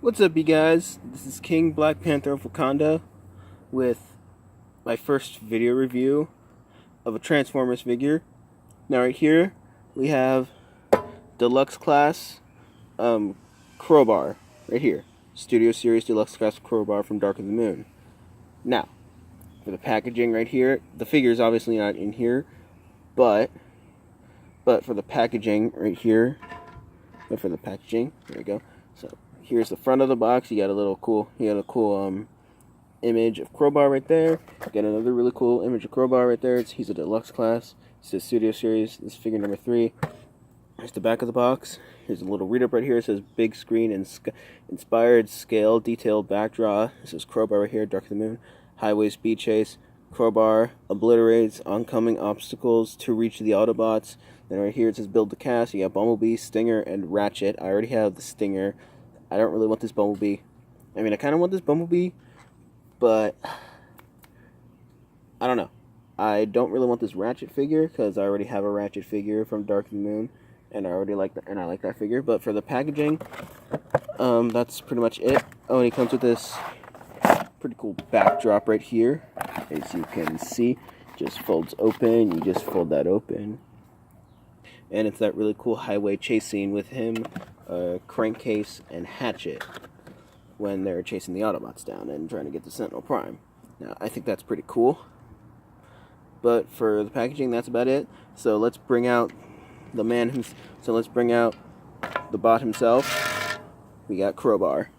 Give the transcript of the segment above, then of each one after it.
What's up, you guys? This is King Black Panther of Wakanda with my first video review of a Transformers figure. Now, right here we have deluxe class Crowbar. Right here, Studio Series deluxe class Crowbar from Dark of the Moon. Now, for the packaging right here, the figure is obviously not in here, but for the packaging right here, there we go. So here's the front of the box. You got a cool image of Crowbar right there. You got another really cool image of Crowbar right there. He's a deluxe class. It says Studio Series. This is figure number 3. Here's the back of the box. Here's a little read up right here. It says big screen and inspired scale detailed backdraw. It says Crowbar right here, Dark of the Moon. Highway speed chase. Crowbar obliterates oncoming obstacles to reach the Autobots. Then right here it says build the cast. You got Bumblebee, Stinger, and Ratchet. I already have the Stinger. I don't really want this Bumblebee. I mean, I kind of want this Bumblebee, but I don't know. I don't really want this Ratchet figure because I already have a Ratchet figure from Dark of the Moon, and I like that figure. But for the packaging, that's pretty much it. Oh, and he comes with this pretty cool backdrop right here, as you can see. Just folds open. You just fold that open, and it's that really cool highway chase scene with him, Crankcase, and Hatchet when they're chasing the Autobots down and trying to get the Sentinel Prime. Now, I think that's pretty cool. But for the packaging, that's about it. So let's bring out the man let's bring out the bot himself. We got Crowbar.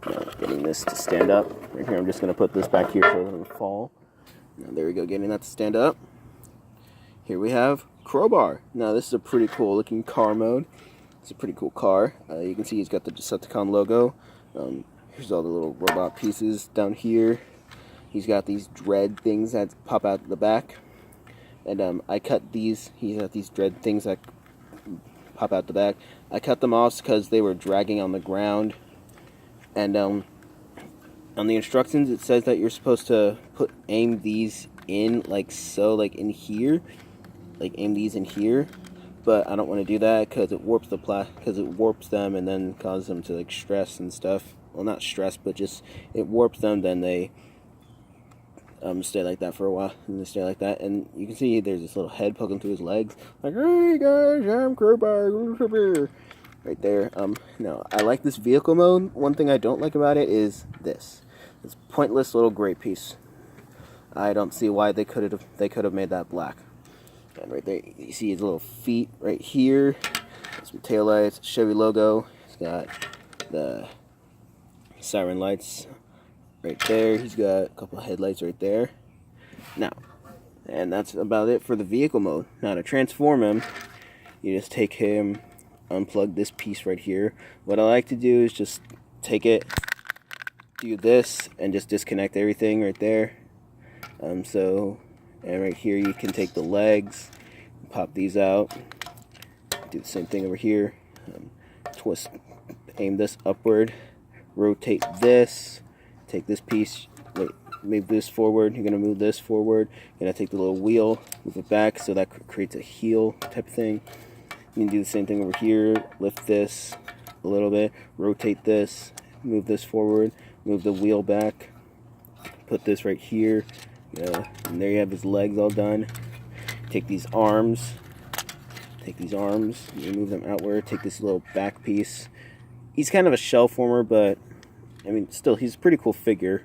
Now, getting this to stand up. Right here, I'm just going to put this back here so it doesn't fall. Now, there we go, getting that to stand up. Here we have Crowbar. Now, this is a pretty cool looking car mode. It's a pretty cool car. You can see he's got the Decepticon logo. Here's all the little robot pieces down here. He's got these dread things that pop out the back. And I cut these. He's got these dread things that pop out the back. I cut them off because they were dragging on the ground. And on the instructions, it says that you're supposed to aim these in like so, like in here. Like aim these in here. But I don't want to do that because it warps them and then causes them to like stress and stuff. Well, not stress, but just it warps them. Then they stay like that for a while, and they stay like that. And you can see there's this little head poking through his legs, like, "Hey guys, I'm Crowbar," right there. No, I like this vehicle mode. One thing I don't like about it is this pointless little gray piece. I don't see why they could have made that black. And right there, you see his little feet right here. Some taillights, Chevy logo. He's got the siren lights right there. He's got a couple of headlights right there. Now, and that's about it for the vehicle mode. Now, to transform him, you just take him, unplug this piece right here. What I like to do is just take it, do this, and just disconnect everything right there. And right here you can take the legs, pop these out, do the same thing over here, twist, aim this upward, rotate this, take this piece, move this forward, you're going to move this forward, you're going to take the little wheel, move it back, so that creates a heel type of thing. You can do the same thing over here, lift this a little bit, rotate this, move this forward, move the wheel back, put this right here. And there you have his legs all done. Take these arms, you move them outward, take this little back piece. He's kind of a shell former, but I mean, still, he's a pretty cool figure.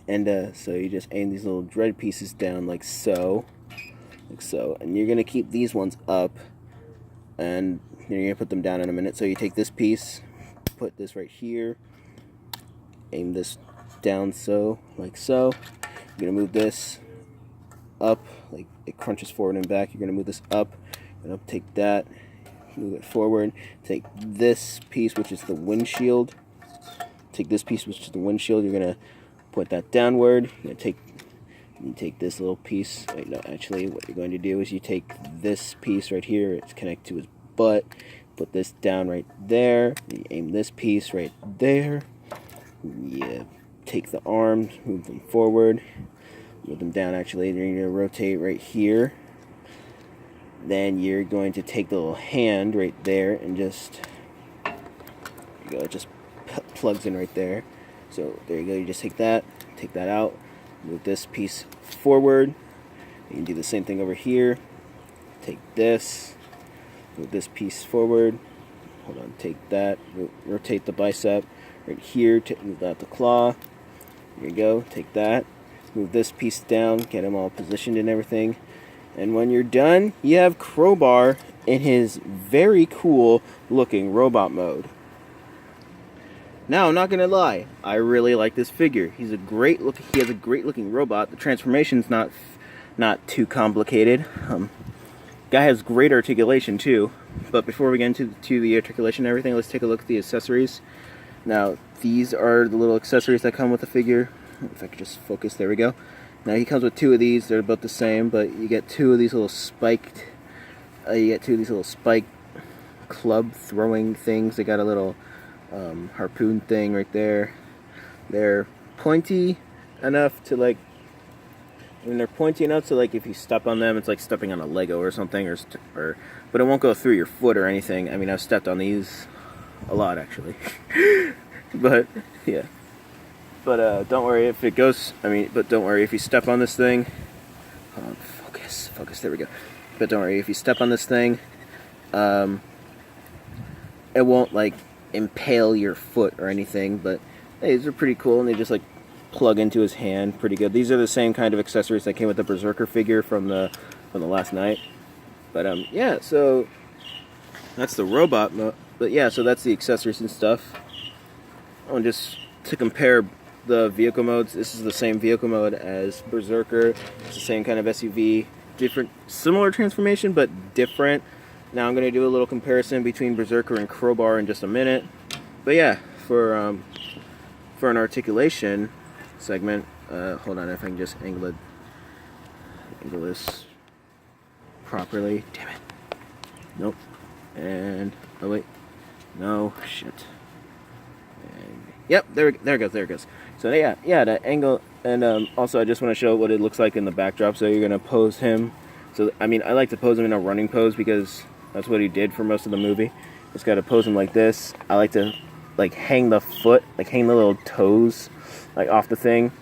And so you just aim these little dread pieces down like so. And you're going to keep these ones up, and you're going to put them down in a minute. So you take this piece, put this right here, aim this down so, like so. You're going to move this up, like it crunches forward and back. You're going to move this up, and take that, move it forward. Take this piece, which is the windshield. You're going to point that downward. You're going to take this little piece. Wait, no, actually, what you're going to do is you take this piece right here. It's connected to his butt. Put this down right there. You aim this piece right there. Yeah. Take the arms, move them forward, move them down actually, then you're going to rotate right here. Then you're going to take the little hand right there and just go. It just plugs in right there. So there you go. You just take that out, move this piece forward. You can do the same thing over here. Take this, move this piece forward. Hold on, take that, rotate the bicep right here, move out the claw. There you go, take that, move this piece down, get him all positioned and everything. And when you're done, you have Crowbar in his very cool looking robot mode. Now, I'm not gonna lie, I really like this figure. He has a great looking robot. The transformation's not too complicated. Guy has great articulation too. But before we get into the articulation and everything, let's take a look at the accessories. Now, these are the little accessories that come with the figure. If I could just focus, there we go. Now he comes with 2 of these. They're about the same, but you get 2 of these little spiked. Club throwing things. They got a little harpoon thing right there. They're pointy enough to like. They're pointy enough so like if you step on them, it's like stepping on a Lego or something, but it won't go through your foot or anything. I mean, I've stepped on these a lot actually, but yeah. But don't worry if it goes. But don't worry if you step on this thing. Hold on, focus. There we go. But don't worry if you step on this thing. It won't like impale your foot or anything. But hey, these are pretty cool, and they just like plug into his hand pretty good. These are the same kind of accessories that came with the Berserker figure from the last night. But yeah, so that's the robot mode. But yeah, so that's the accessories and stuff. And just to compare the vehicle modes, this is the same vehicle mode as Berserker. It's the same kind of SUV, similar transformation, but different. Now I'm going to do a little comparison between Berserker and Crowbar in just a minute. But yeah, for an articulation segment, hold on, if I can just angle this properly. Damn it. Nope. And oh wait, no shit. And, yep, there it goes. So yeah, the angle, and also I just want to show what it looks like in the backdrop. So you're gonna pose him. So I like to pose him in a running pose because that's what he did for most of the movie. Just gotta pose him like this. I like to like hang the little toes like off the thing.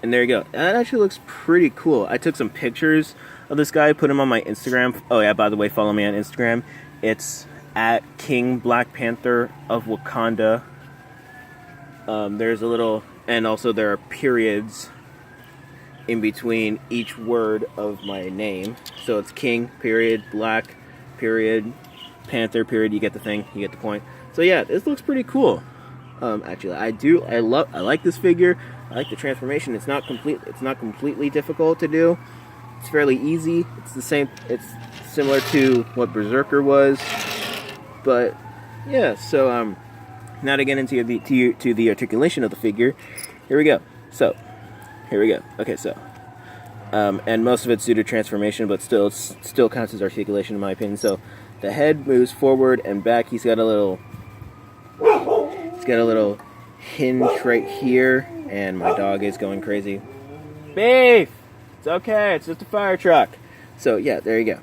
And there you go. That actually looks pretty cool. I took some pictures of this guy, put him on my Instagram. Oh yeah, by the way, follow me on Instagram. It's at King Black Panther of Wakanda. There's a little, and also there are periods in between each word of my name. So it's King, period, Black, period, Panther, period. You get the thing, you get the point. So yeah, this looks pretty cool. Actually, I like this figure. I like the transformation. It's not completely difficult to do. It's fairly easy. It's similar to what Berserker was. But yeah, so now to get into the articulation of the figure. Here we go. Okay, so and most of it's due to transformation, but still counts as articulation in my opinion. So the head moves forward and back. He's got a little hinge right here, and my dog is going crazy. Beef! It's okay, it's just a fire truck. So yeah, there you go.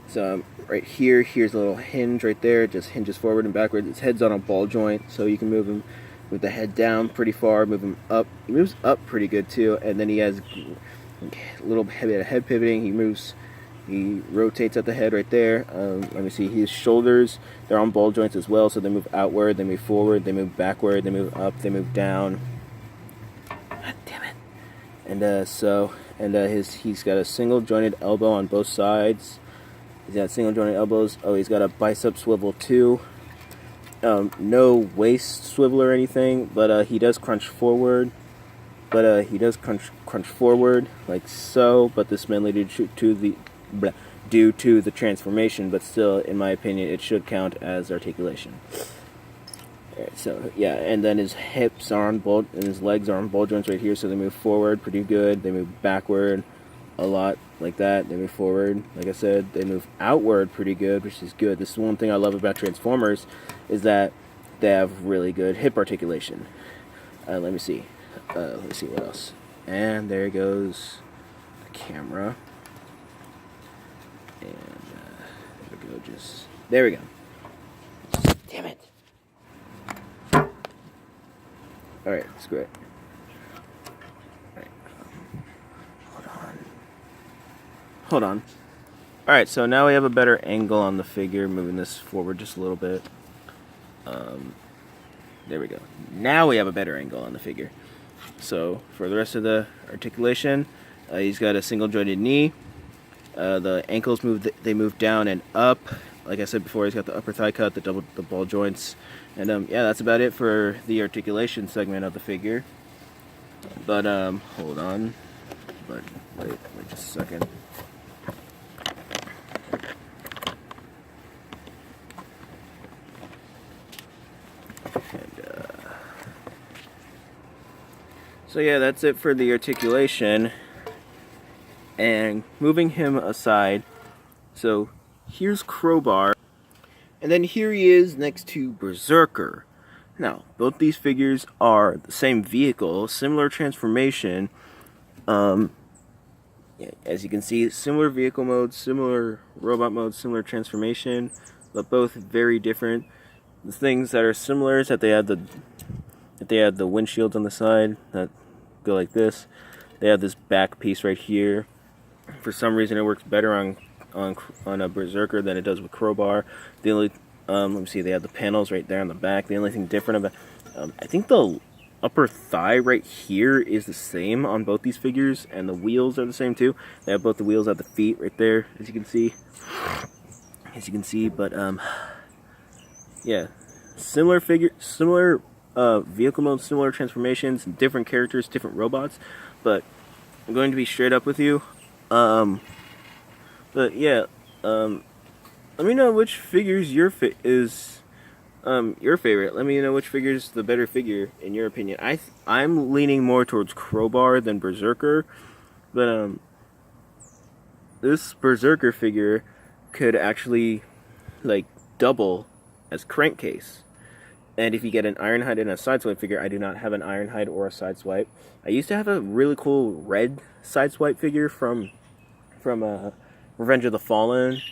So right here's a little hinge right there. It just hinges forward and backward. His head's on a ball joint, so you can move him with the head down pretty far, move him up. He moves up pretty good too, and then he has a little bit of head pivoting. He rotates at the head right there. Let me see, his shoulders, they're on ball joints as well, so they move outward, they move forward, they move backward, they move up, they move down. God damn it. And he's got a single jointed elbow on both sides. He's got single jointed elbows. Oh, he's got a bicep swivel too. No waist swivel or anything, but he does crunch forward. Crunch forward like so, but this mainly due to the transformation, but still, in my opinion, it should count as articulation. Alright, so yeah, and then his hips are on ball, and his legs are on ball joints right here, so they move forward pretty good. They move backward a lot like that. They move forward, like I said. They move outward pretty good, which is good. This is one thing I love about Transformers, is that they have really good hip articulation. Let me see what else. And there goes the camera. And there we go. Damn it. Alright, screw it. Alright. Hold on. Alright, so now we have a better angle on the figure, moving this forward just a little bit. There we go. Now we have a better angle on the figure. So, for the rest of the articulation, he's got a single jointed knee. The ankles they move down and up. Like I said before, he's got the upper thigh cut, the ball joints. And yeah, that's about it for the articulation segment of the figure. But hold on. But wait just a second. So yeah, that's it for the articulation. And moving him aside, so here's Crowbar, and then here he is next to Berserker. Now, both these figures are the same vehicle, similar transformation. Yeah, as you can see, similar vehicle modes, similar robot modes, similar transformation, but both very different. The things that are similar is that they had the windshields on the side that go like this. They have this back piece right here. For some reason, it works better on a Berserker than it does with Crowbar. The only let me see, they have the panels right there on the back. The only thing different about I think the upper thigh right here is the same on both these figures, and the wheels are the same too. They have both the wheels at the feet right there, as you can see. But yeah, similar vehicle modes, similar transformations, different characters, different robots. But I'm going to be straight up with you. But yeah, let me know which figure's your favorite. Let me know which figure's the better figure in your opinion. I'm leaning more towards Crowbar than Berserker, but this Berserker figure could actually like double as crankcase. And if you get an Ironhide and a Sideswipe figure, I do not have an Ironhide or a Sideswipe. I used to have a really cool red Sideswipe figure from Revenge of the Fallen.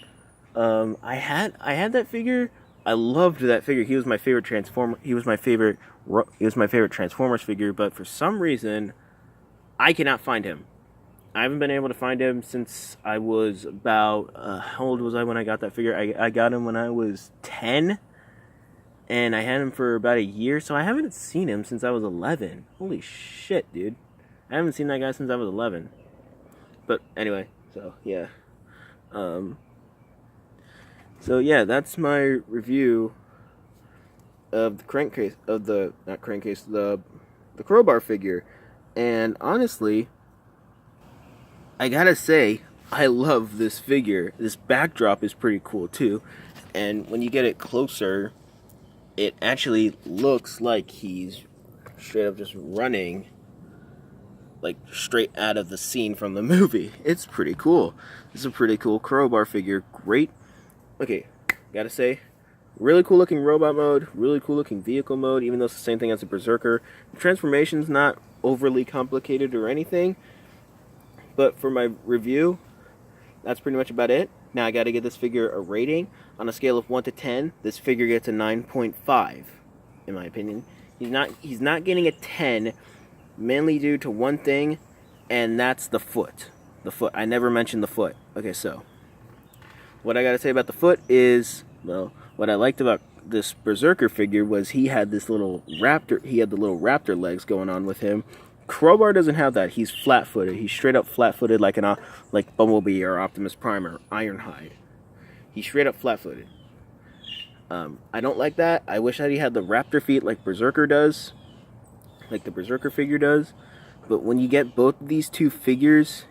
I had that figure. I loved that figure. He was my favorite Transformer. He was my favorite Transformers figure. But for some reason, I cannot find him. I haven't been able to find him since I was about how old was I when I got that figure? I got him when I was 10. And I had him for about a year, so I haven't seen him since I was 11. Holy shit, dude. I haven't seen that guy since I was 11. But anyway, so yeah. So yeah, that's my review of the the Crowbar figure. And honestly, I gotta say, I love this figure. This backdrop is pretty cool too. And when you get it closer, it actually looks like he's straight up just running like straight out of the scene from the movie. It's pretty cool. This is a pretty cool Crowbar figure. Great. Okay, gotta say, really cool looking robot mode, really cool looking vehicle mode, even though it's the same thing as a Berserker. The transformation's not overly complicated or anything. But for my review, that's pretty much about it. Now I gotta give this figure a rating. On a scale of 1 to 10, this figure gets a 9.5, in my opinion. He's not getting a 10, mainly due to one thing, and that's the foot. The foot. I never mentioned the foot. Okay, so what I gotta say about the foot is, well, what I liked about this Berserker figure was he had this little raptor. He had the little raptor legs going on with him. Crowbar doesn't have that. He's flat-footed. He's straight up flat-footed like Bumblebee or Optimus Prime or Ironhide. He's straight up flat-footed. I don't like that. I wish that he had the raptor feet like Berserker does, like the Berserker figure does. But when you get both of these two figures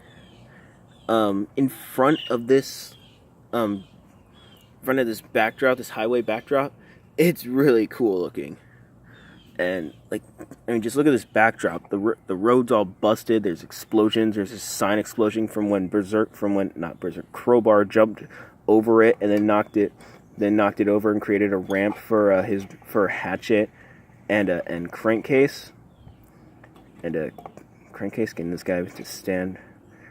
in front of this backdrop, this highway backdrop, it's really cool looking. And just look at this backdrop. The road's all busted. There's explosions. There's a sign explosion from when Crowbar jumped over it and then knocked it over and created a ramp for Hatchet and Crankcase. And Crankcase getting this guy to stand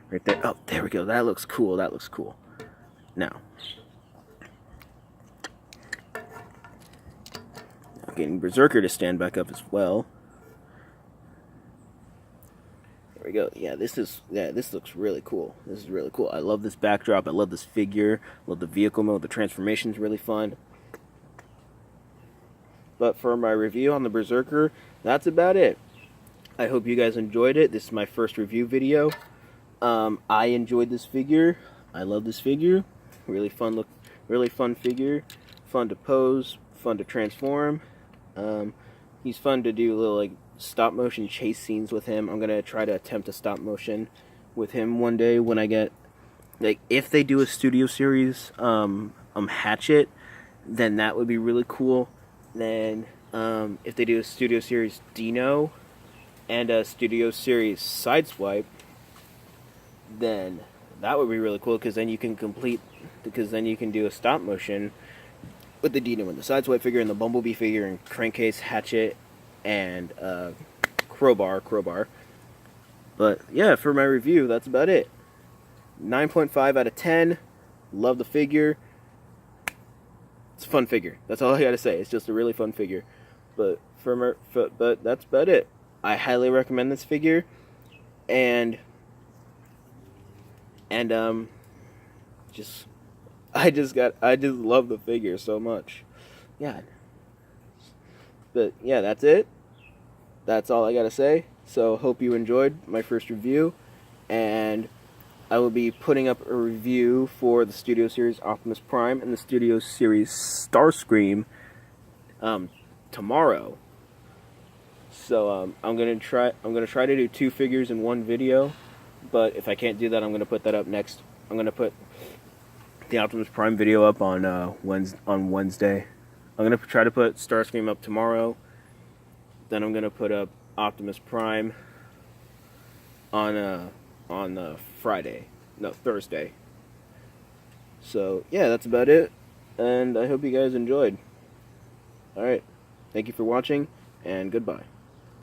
right there. Oh, there we go. That looks cool. Now, getting Berserker to stand back up as well. we go. This looks really cool. This is really cool. I love this backdrop. I love this figure. I love the vehicle mode. The transformation's really fun. But for my review on the Berserker, that's about it. I hope you guys enjoyed it. This is my first review video. I enjoyed this figure. I love this figure. Really fun look. Really fun figure. Fun to pose. Fun to transform. He's fun to do little like stop motion chase scenes with him. I'm gonna try to attempt a stop motion with him one day when I get, like, if they do a studio series Hatchet, then that would be really cool. Then if they do a studio series Dino and a studio series Sideswipe, then that would be really cool, because then you can do a stop motion with the Dino and the Sideswipe figure and the Bumblebee figure and Crankcase, Hatchet, and Crowbar. But yeah, for my review, that's about it. 9.5 out of 10. Love the figure. It's a fun figure. That's all I gotta say. It's just a really fun figure. But that's about it. I highly recommend this figure, and I just love the figure so much. Yeah. But yeah, that's it. That's all I gotta say. So hope you enjoyed my first review, and I will be putting up a review for the Studio Series Optimus Prime and the Studio Series Starscream tomorrow. So I'm gonna try to do 2 figures in one video, but if I can't do that, I'm gonna put that up next. I'm gonna put the Optimus Prime video up on Wednesday. I'm gonna try to put Starscream up tomorrow. Then I'm gonna put up Optimus Prime on Thursday. So yeah, that's about it, and I hope you guys enjoyed. All right, thank you for watching, and goodbye.